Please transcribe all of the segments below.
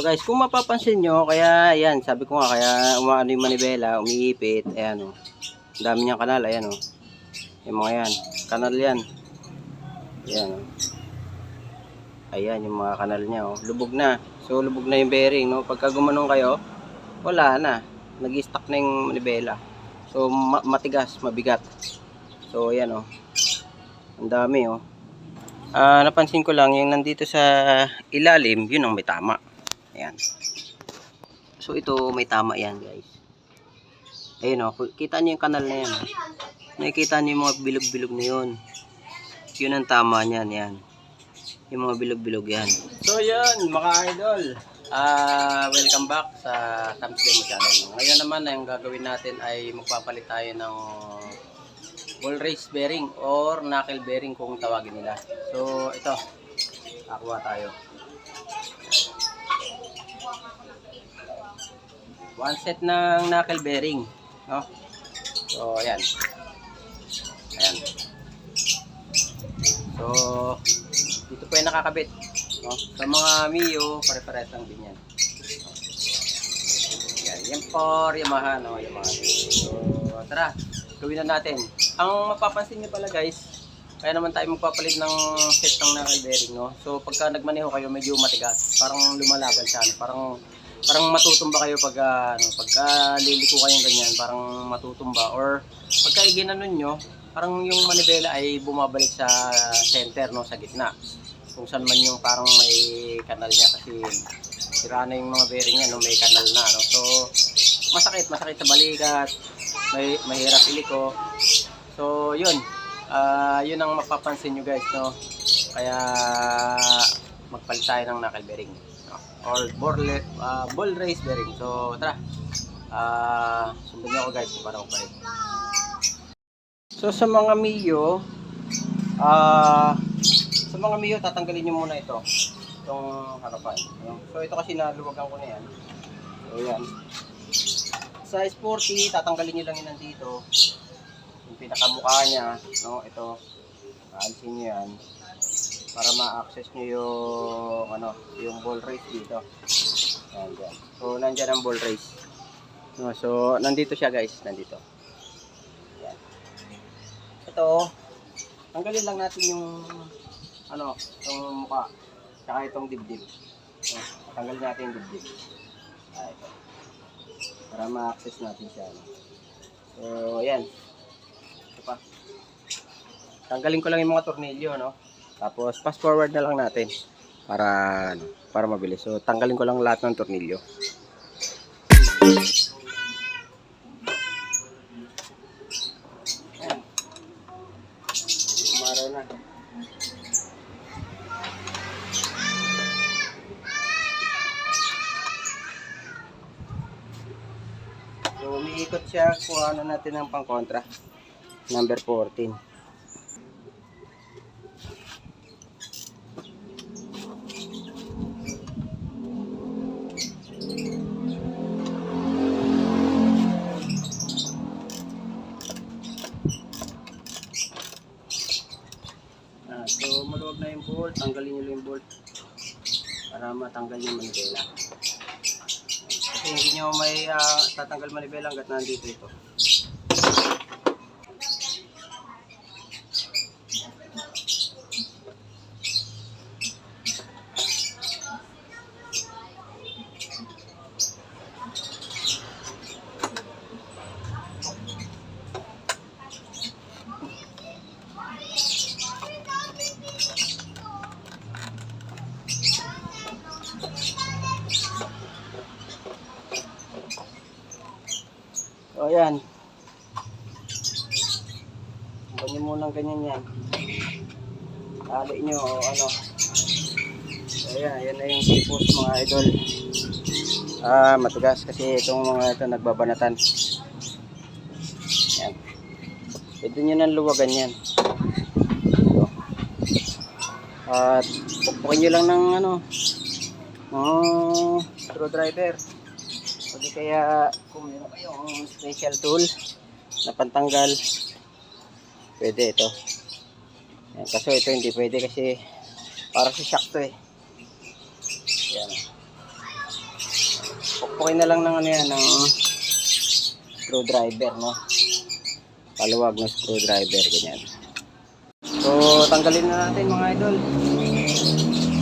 So guys, kung mapapansin nyo, kaya yan, sabi ko nga, kaya umaano yung manibela, umiipit, ayan o. Ang dami niyang kanal, ayan o. Yung mga yan, kanal yan. Ayan o. Ayan yung mga kanal niya o. Lubog na. So lubog na yung bearing, no. Pagka gumanong kayo, wala na. Nag-stuck na yung manibela. So matigas, mabigat. So ayan o. Ang dami o. Napansin ko lang yung nandito sa ilalim, yun ang may tama. Ayan. So ito may tama yan guys. Ayun o, kita nyo yung kanal na yan. Nakikita nyo yung mga bilog-bilog na yun. Yun ang tama niyan, yan. Yung mga bilog-bilog yan. So yun mga idol. Welcome back sa Tom's Demo Channel. Ngayon naman ang gagawin natin ay magpapalit tayo ng ball race bearing or knuckle bearing kung tawagin nila. So ito, kakuha tayo. One set ng knuckle bearing, no? So ayan. Ayan. So dito po yung nakakabit, no? Sa mga Mio, pare-pares lang din yan. Ayan, yan for Yamaha, no? Yamaha. So tara, gawin na natin. Ang mapapansin nyo pala guys, kaya naman tayo magpapalit ng set ng knuckle bearing, no? So pagka nagmaneho kayo medyo matigas, parang lumalaban siya, no? Parang matutumba kayo pagka liliko kayong ganyan, parang matutumba, or pagka ginanon nyo, parang yung manibela ay bumabalik sa center, no, sa gitna. Kung saan man yung parang may kanal niya, kasi sira na yung mga bearing niya, no, may kanal na, no. So masakit sa balikat, mahirap iliko. So yun, yun ang mapapansin nyo guys, no. Kaya magpalit tayo ng knuckle bearing, no? Or ball race bearing. So tara, sundan nyo ako guys kung paano magpalit. So sa mga Mio, tatanggalin nyo muna itong harapan, no? So ito kasi naluwagan ko na yan. So yan, sa sporty tatanggalin nyo lang yun nandito, yung pinakamukha niya, no? Ito, alisin nyo yan para ma-access nyo yung ball race dito. Yan, dyan. So nandyan ang ball race, no? So nandito siya guys, nandito. Yan. Ito, tanggalin lang natin yung itong mukha, tsaka itong dibdib. No? Tanggalin natin yung dibdib. Ito, para ma-access natin siya, no? So ayan, ito pa, tanggalin ko lang yung mga tornilyo, no? Tapos fast forward na lang natin para mabilis. So tanggalin ko lang lahat ng tornilyo. Ayan, umaraw na. So umiikot siya kung ano natin ng pang-kontra, number 14. So maluwag na yung bolt, tanggalin nyo lang yung bolt para matanggal yung manibela. Kasi hindi nyo may tatanggal manibela hanggat nandito ito. So ayan, ganyan munang ganyan yan, tali nyo o ano. So ayan, yan na yung tipos mga idol. Matigas kasi itong mga ito nagbabanatan. Yan, pwede nyo nang luwagan yan. So, at pukpukin nyo lang ng screwdriver. Pwede kaya kung meron kayong special tool na pantanggal, pwede ito. Yan, kaso ito hindi pwede kasi para sa shock to eh. Yan. Pukpukin na lang ng ano yan, ng screwdriver, no? Paluwag ng screwdriver, ganyan. So, tanggalin na natin mga idol.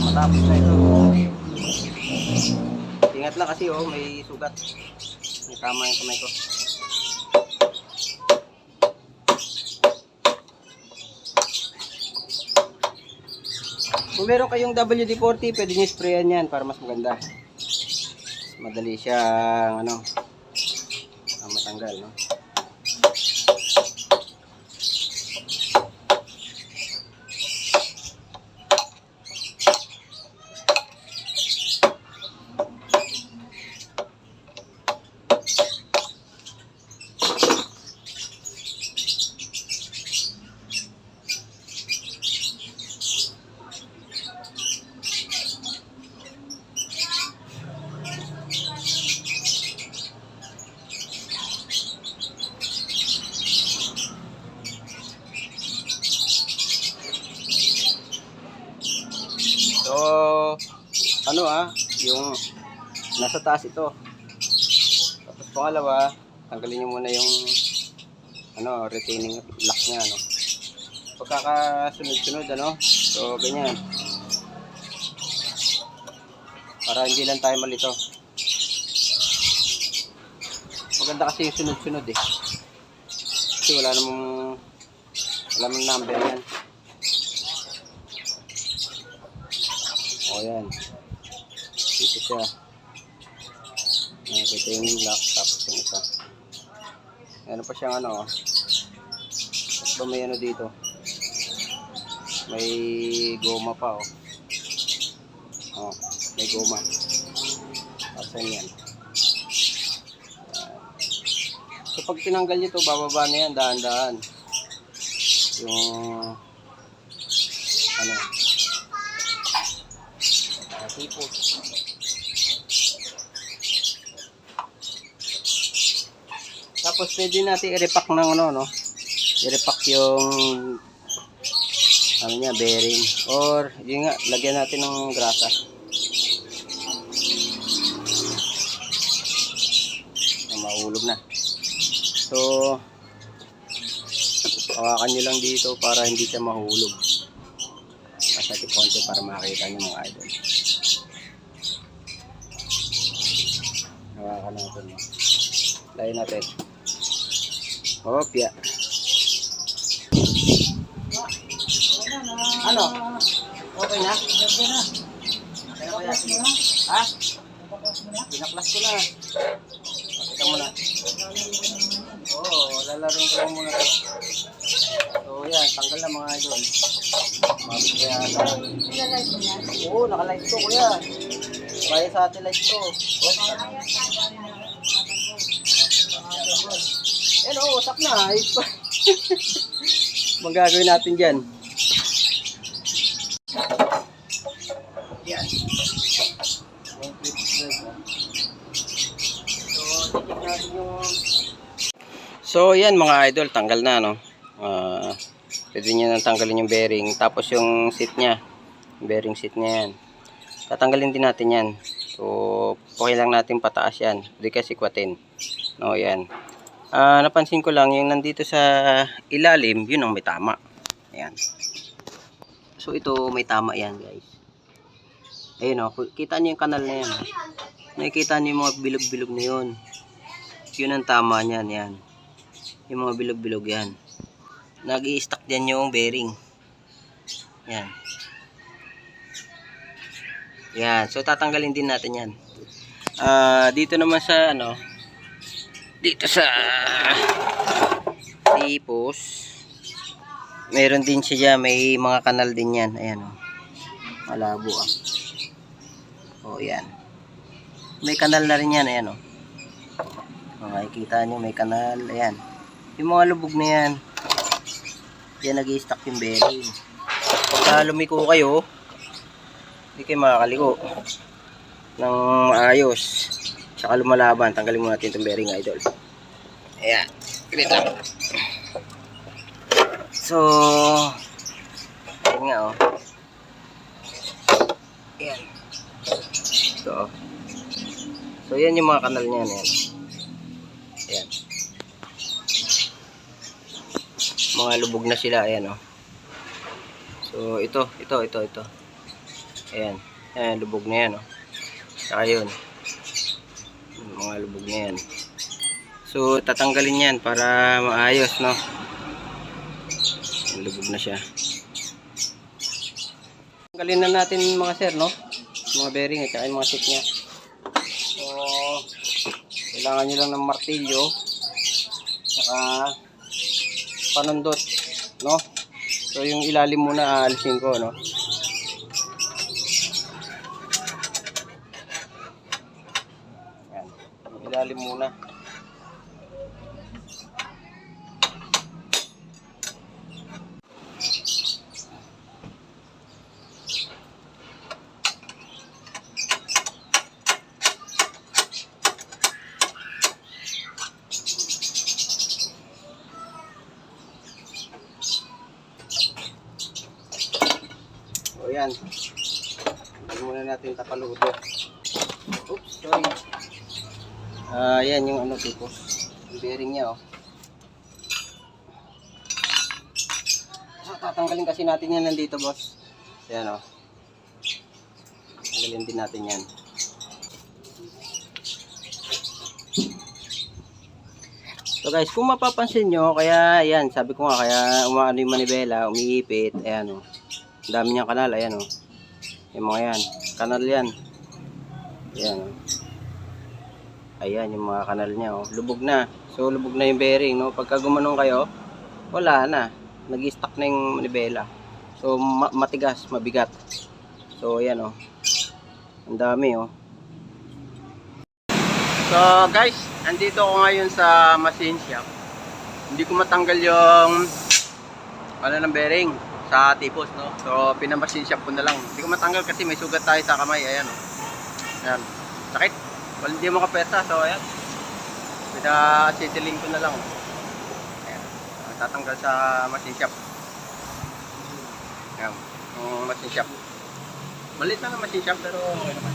Matapos na ito. Ingat lang kasi oh, may sugat. May tama yung kamay ko. Kung meron kayong WD-40, pwede nyo sprayan yan para mas maganda. Madali siyang ano, matanggal, no? So, ano yung nasa taas ito. Tapos pangalawa, tanggalin nyo muna yung ano, retaining lock nya, no. Pagkakasunod-sunod, ano. So, ganyan. Para hindi lang tayo malito. Maganda kasi yung sunod-sunod eh. Kasi wala namang number yan. O yan. Dito siya. Nakikita yung lock tapos yung isa. Meron pa siyang ano. Tapos ba may ano dito. May goma pa oh. Oh, may goma. Asan yan? So pag tinanggal nyo ito, bababa na yan, dahan-dahan. Yung ano, tipos. Tapos pwede natin i-repack ng ano, no? I-repack yung ano niya, bearing. Or yun nga, lagyan natin ng grasa. Mahulog na. So hawakan nyo lang dito para hindi siya mahulog. Basta konti para makita nyo mga idol. Hawakan natin. Layan natin. Hopya. Ano? Okay na? Okay na. Ha? Pinaklas ko na. Pakita mo na. Oo, lalaroin ko muna ito. So yan, tanggal na mga idol. Mabit kaya sa... Oo, nakalight to kuya. Kaya satellite to. Eh no, wasak na. Magagawin natin dyan. Yan. So yan mga idol, tanggal na no. Pwede nyo nang tanggalin yung bearing. Tapos yung seat nya, bearing seat nya yan, tatanggalin din natin yan. So okay lang natin pataas yan, hindi kasi kwatin no. Yan, napansin ko lang yung nandito sa ilalim, yun ang may tama. Ayan. So ito may tama yan guys. Ayun o, kita nyo yung kanal na yan. Nakikita nyo yung mga bilog-bilog na yun. Yun ang tama nyan, yan. Yung mga bilog-bilog yan. Nag-i-stack dyan yung bearing. Yan. Yan. So tatanggalin din natin yan. Dito naman sa ano, dito sa tipos, meron din siya, may mga kanal din yan. Ayan o. Malabo O yan. May kanal na rin yan. Ayan o. Makikita nyo may kanal. Ayan. Yung mga lubog na yan, yan nag-i-stack yung bearing. Pagka lumiko kayo, hindi kayo makakaliko ng maayos. Tsaka lumalaban. Tanggalin muna natin itong bearing idol. Ayan. Ganito. So ayan nga o. Ayan. So So yan yung mga kanal niyan, yan. Ayan. Mga lubog na sila, ayan oh. So ito. Ayan. Ayan, lubog na yan oh. Saka yun. Mga lubog na yan. So tatanggalin yan para maayos, no. Ayan, lubog na siya. Tanggalin na natin mga sir, no. Mga bearing at saka yung mga seat niya. So kailangan nyo lang ng martilyo saka panundot, no. So yung ilalim muna aalisin ko, no. Yan, yung ilalim muna. So yan, hindi muna natin tapaludo. Oops, sorry. Yan yung ano tipo, yung bearing niya oh. So tatanggalin kasi natin yan nandito boss. Yan oh. Tanggalin din natin yan. So guys, kung mapapansin nyo, kaya yan, sabi ko nga, kaya umaano yung manibela, umiipit, ayan oh. Ang dami niyang kanal, ayan oh. Yung mga yan, kanal yan. Ayan oh. Ayan yung mga kanal niya oh. Lubog na. So lubog na yung bearing, no. Pagka gumanong kayo, wala na. Nag-stuck na yung manibela. So matigas, mabigat. So ayan oh. Ang dami oh. So guys, andito ako ngayon sa machine shop. Hindi ko matanggal yung ano ng bearing sa tipos, no. So pinamachine shop ko na lang. Hindi ko matanggal kasi may sugat tayo sa kamay, ayan oh. Ayan. Sakit. Wala, hindi mo kapeta. So ayan. Pinasitiling ko na lang. Ayan. Tatanggal sa machine shop. Ayan. Yung machine shop. Malit lang ang machine shop pero okay naman.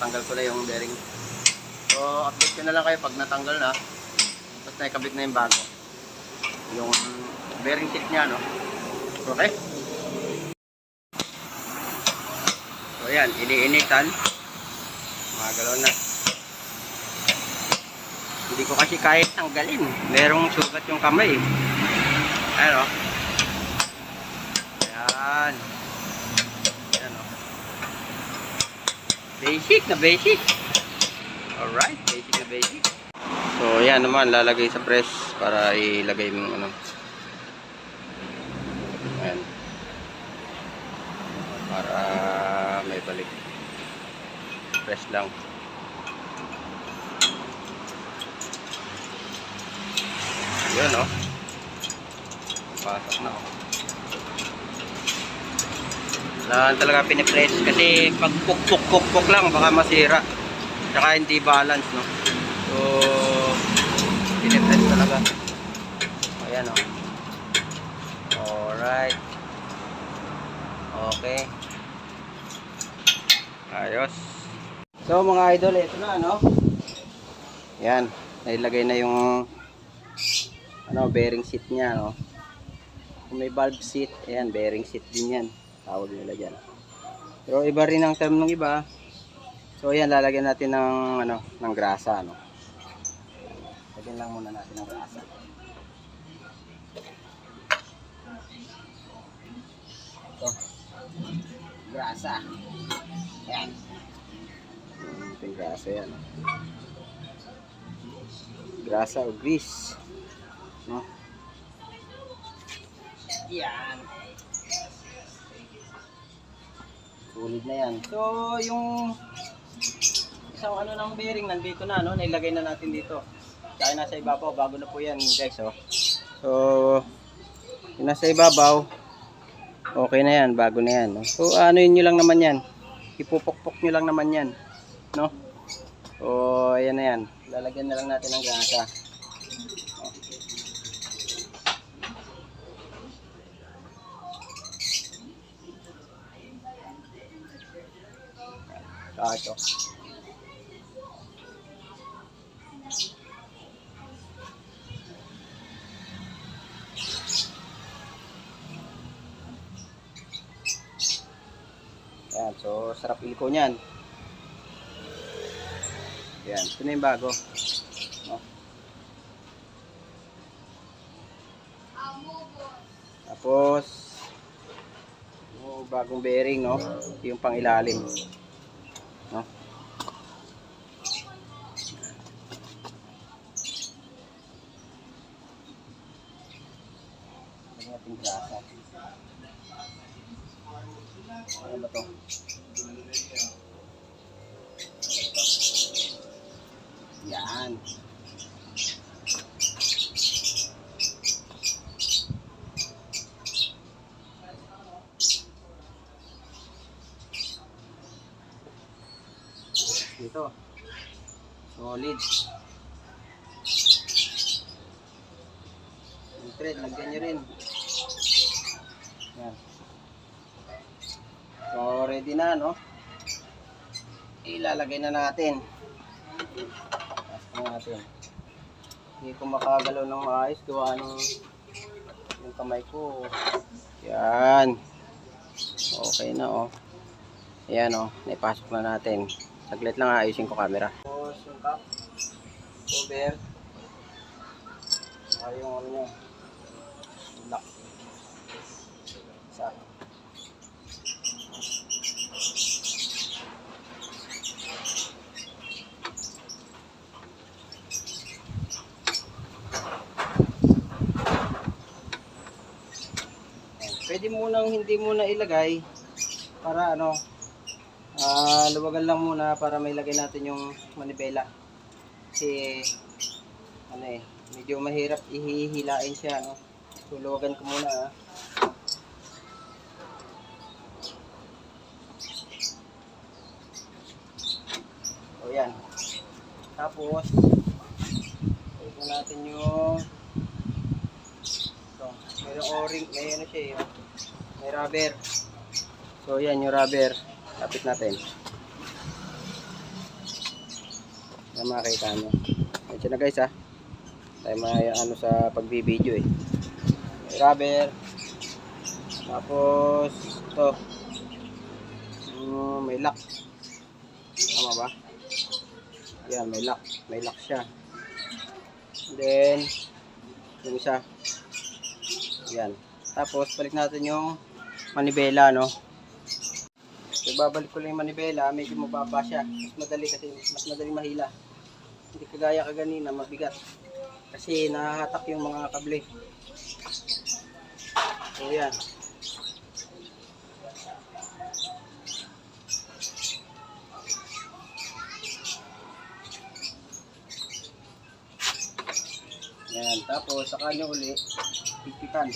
Tanggal ko na yung bearing. So update ko na lang kayo pag natanggal na. Tapos naikabit na yung bago. Yung bearing seat niya, no. Okay. So ayan, iniinitan. Magalaw na. Hindi ko kasi kaya tanggalin. Merong sugat yung kamay. Ayan o. Ayan. Ayan o. Basic na basic. Alright, basic na basic. So ayan naman, lalagay sa press para ilagay mo ano. Ayan. Para may balik. Press lang. Yun oh. Pasok na oh. Wala talaga pinipress kasi pag puk lang baka masira. Tsaka hindi balance, no. So pinipress talaga. Ayan oh. Alright. Okay. Ayos. So mga idol, ito na ano. Yan, nailagay na yung ano, bearing seat niya, no. Kung may valve seat, ayan, bearing seat din yan. Tawag nila diyan. Pero iba rin ang term ng iba. So ayan, lalagyan natin ng ano, ng grasa, no. Lagyan lang muna natin ng grasa. Ito. Grasa. Ayan. Ito yung grasa yan. Grasa o grease. No? Yan. Sulit na yan. So, yung isang ano ng bearing nandito na, no? Nailagay na natin dito. Kaya nasa ibabaw. Bago na po yan, guys, oh. So, yung nasa ibabaw, okay na yan. Bago na yan, no? So, ano yun nyo lang naman yan. Ipupukpok nyo lang naman yan. No? So, ayan na yan. Lalagyan na lang natin ng grasa. Ito. Yan. So, sarap iliko niyan. Yan. Ito na yung bago. No? Tapos, yung bagong bearing, no? Yung pang ilalim. No? Ang ating grasa. Ano ba to? Yan. Dito. Solid. Yung thread, lagyan nyo rin. Yan. So, ready na, no? Ilalagay na natin. Tapos natin. Hindi ko makagalaw ng maayos. Gawa ng yung kamay ko. Yan. Okay na, oh. Ayan, oh. Naipasok na natin. Saglit lang, ayusin ko camera. Tapos yung cup. Cover. Saka yung ano nyo. Lock. Isa. Pwede munang hindi muna ilagay para ano, luwagan lang muna para may lagay natin yung manibela. Kasi ano eh, medyo mahirap ihihilain siya, no. So luwagan ko muna. O yan. Tapos ito natin yung ito, mayroong o-ring, may ano siya eh, may rubber. So yan yung rubber, kapit natin na makita nyo. Medyo na guys, tayo may ano sa pagbibideo eh. May rubber, tapos ito may lock, tama ba? Yan, may lock siya. And then yung isa yan. Tapos balik natin yung manibela, no. So, babalik ko lang yung manibela, medyo mababa siya. Mas madali kasi, mas madali mahila. Hindi kagaya kaganina, mabigat. Kasi nahahatak yung mga kable. So yan. Yan, tapos saka nyo uli higpitan.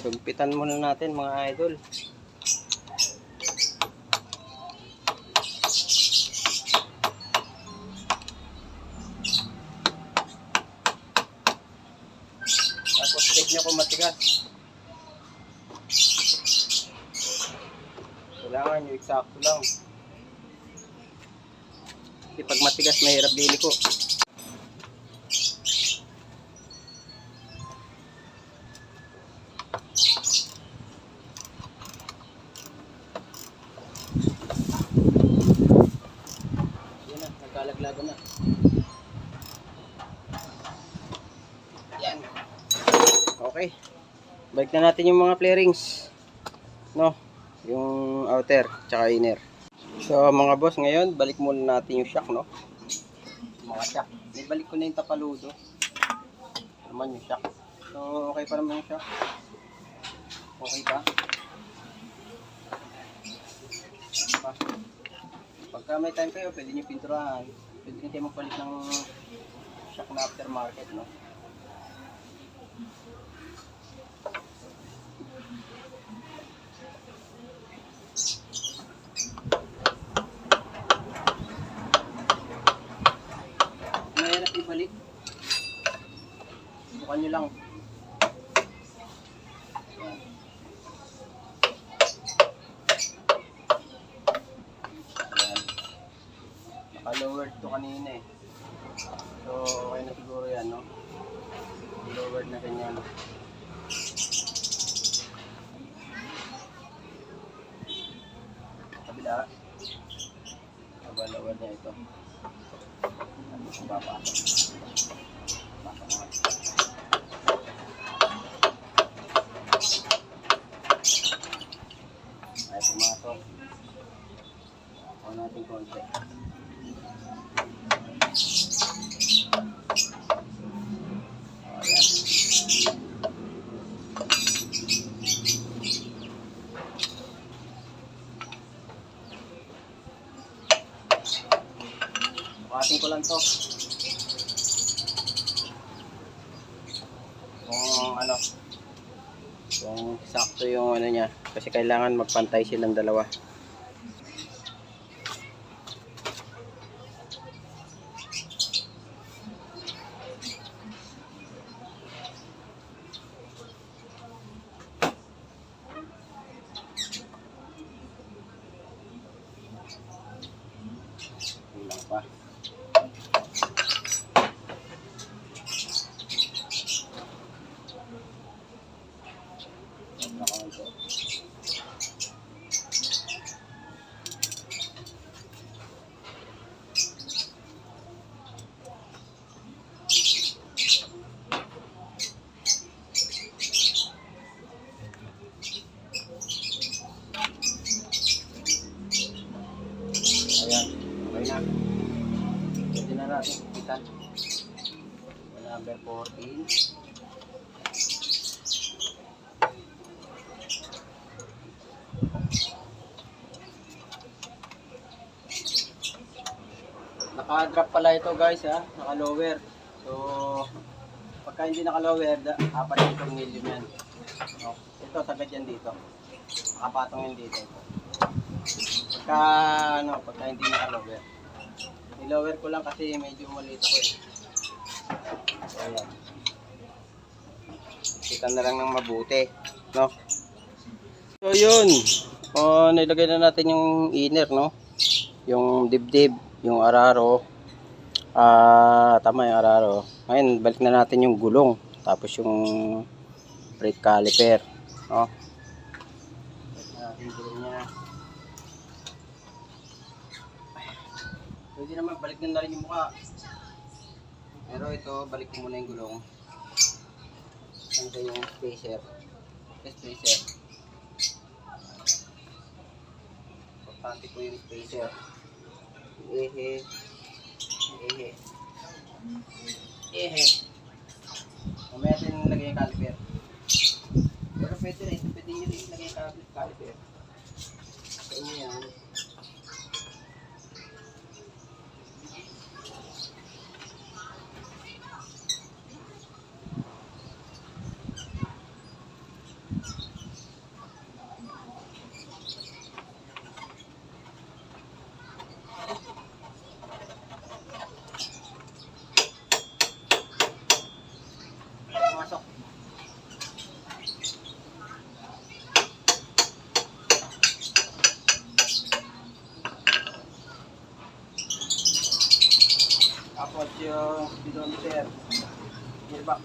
Higpitan muna natin mga idol. Tapos check nyo kung matigas. Kailangan nyo eksakto lang. Kasi pag matigas mahirap dili ko. Yan na, nagkalaglagan na. Yan. Okay. Balik na natin yung mga flarings. No? Yung outer, tsaka inner. So mga boss, ngayon balik muna natin yung shock, no? Mga shock. May balik ko na yung tapaludo. Naman yung shock. So okay pa naman yung shock. Okay pa. Pagka may time kayo, pwede nyo pinturahan. Pwede nyo kayo magpalit ng shock na aftermarket, no? Mahirap ibalik. Subukan nyo lang. Ayan. Naka-lowered to kanina eh. So, okay na siguro yan, no? Lowered na rin yan. Kabila. Lowered niya ito. Tapos papasok. Pasok nga. Ay, pumasok. Ako natin konti. Bukasin ko lang to. Kung ano, kung sakto yung ano niya. Kasi kailangan magpantay silang dalawa. Kulang pa. Ayan, okay na. Pwede na natin kupitan. Number 14. Naka-drop pala ito guys ha, naka-lower. So, pagka hindi naka-lower, apat yung tornilyo yan. No? Ito, sagad yan dito. Nakapatong yan dito. Pagka hindi naka-lower. Ni-lower ko lang kasi medyo maliit ako eh. So, ayan. Kita na lang ng mabuti. No? So, yun. Nilagay na natin yung inner, no? Yung dibdib, yung araro. Tama yung araro. Ngayon, balik na natin yung gulong. Tapos yung brake caliper. No? Balik na natin yung gulong niya. Pwede naman, balik na rin yung mukha. Pero ito, balik ko muna yung gulong. Ano yung spacer? Spacer. Importante po yung spacer. Ehe. Mamaya natin nilagay yung caliper. Pero pwede rin nyo rin ilagay yung caliper. Sa inyo yan. Tapos yung speedometer, gearbox.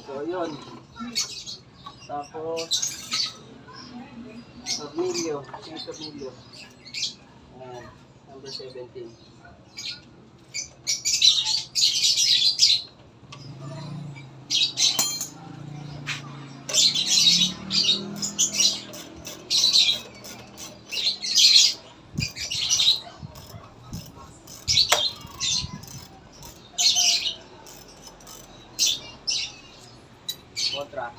So, yun. Tapos, tornilyo. Yung tornilyo. Ayan. Number 17. Kontra.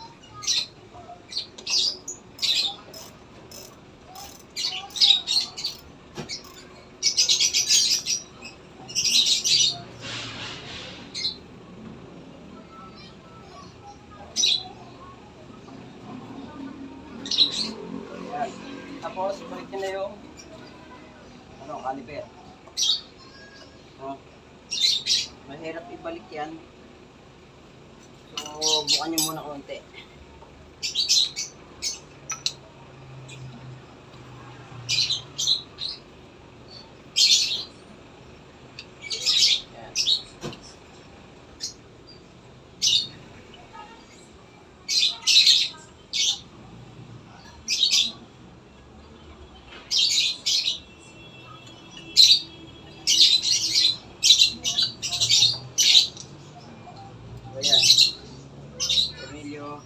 Ayan. Tapos, balik nyo na yung caliper. Mahirap ibalik yan. So, bukan nyo muna konti. Ayan. Ayan. Tornilyo.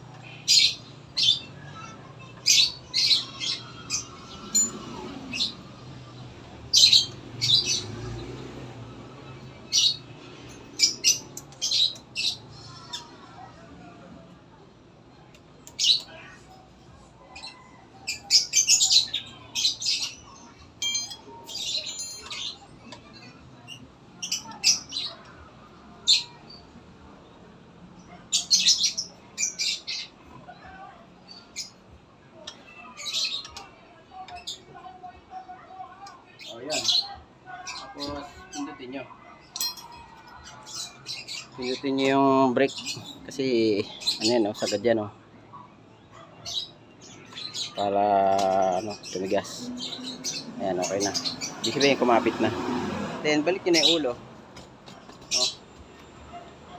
O yan. Tapos pindutin nyo. Pindutin nyo yung brake. Kasi ano yan o, sagad yan o. Para ano, tumigas. Ayan, okay na. Ibig sabihin kumapit na. Then balik nyo na yung ulo. O.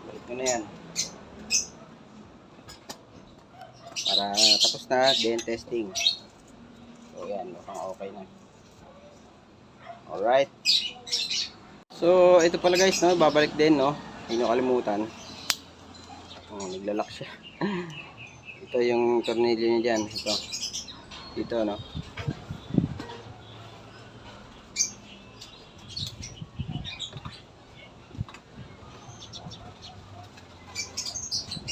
Balik nyo na yan. Para tapos na, then testing. So yan, mukhang okay na. Alright. So, ito pala guys, no? Babalik din, no? Hindi nyo kalimutan. Oh, naglalak siya. Ito yung tornilyo niya dyan. Ito. Dito, no?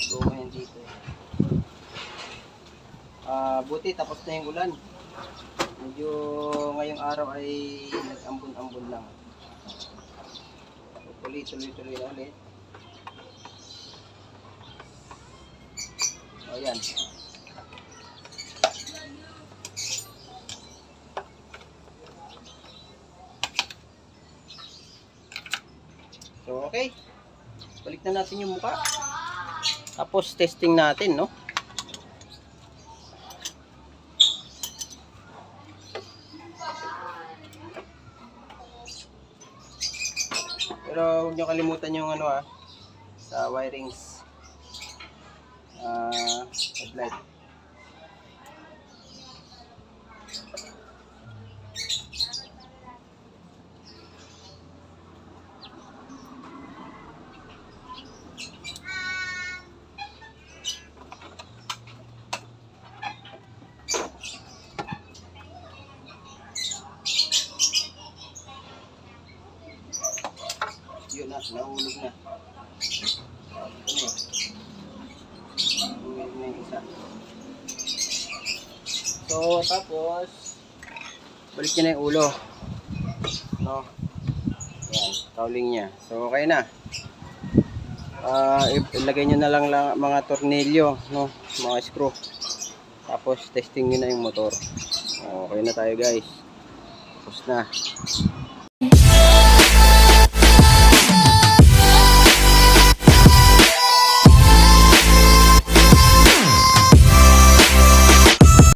Gumahin dito. Buti, tapos na yung ulan. Medyo ngayong araw ay nag-ambon-ambon lang. Tuloy-tuloy na ulit. O yan. So okay. Balik na natin yung mukha. Tapos testing natin, no? Pero huwag nyo kalimutan yung ano sa wirings. Headlight. Yun na, nahulog na. Ito na yun. Nahulog na yung isa. So, tapos, balik nyo na yung ulo. No? Yan, cowling niya. So, okay na. Ilagay nyo na lang mga tornilyo, no? Mga screw. Tapos, testing nyo na yung motor. Okay na tayo guys. Tapos na.